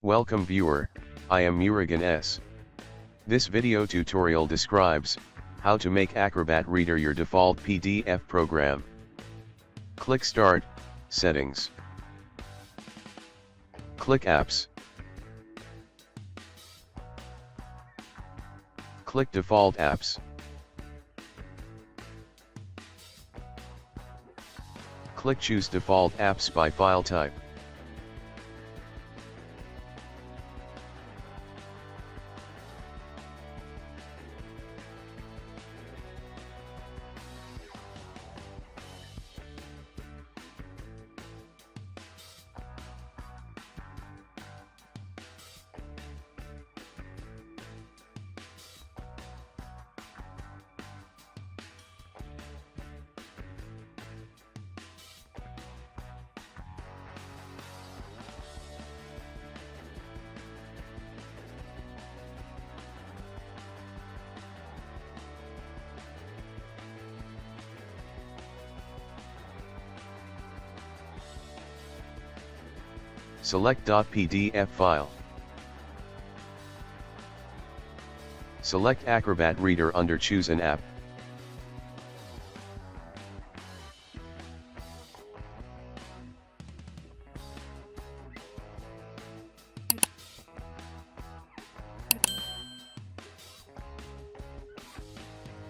Welcome viewer, I am Murugan S. This video tutorial describes how to make Acrobat Reader your default PDF program. Click Start, Settings. Click Apps. Click Default Apps. Click Choose Default Apps by File Type. Select .pdf file. Select Acrobat Reader under Choose an app.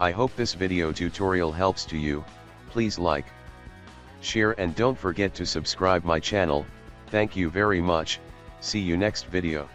I hope this video tutorial helps to you. Please like, share and don't forget to subscribe my channel. Thank you very much. See you next video.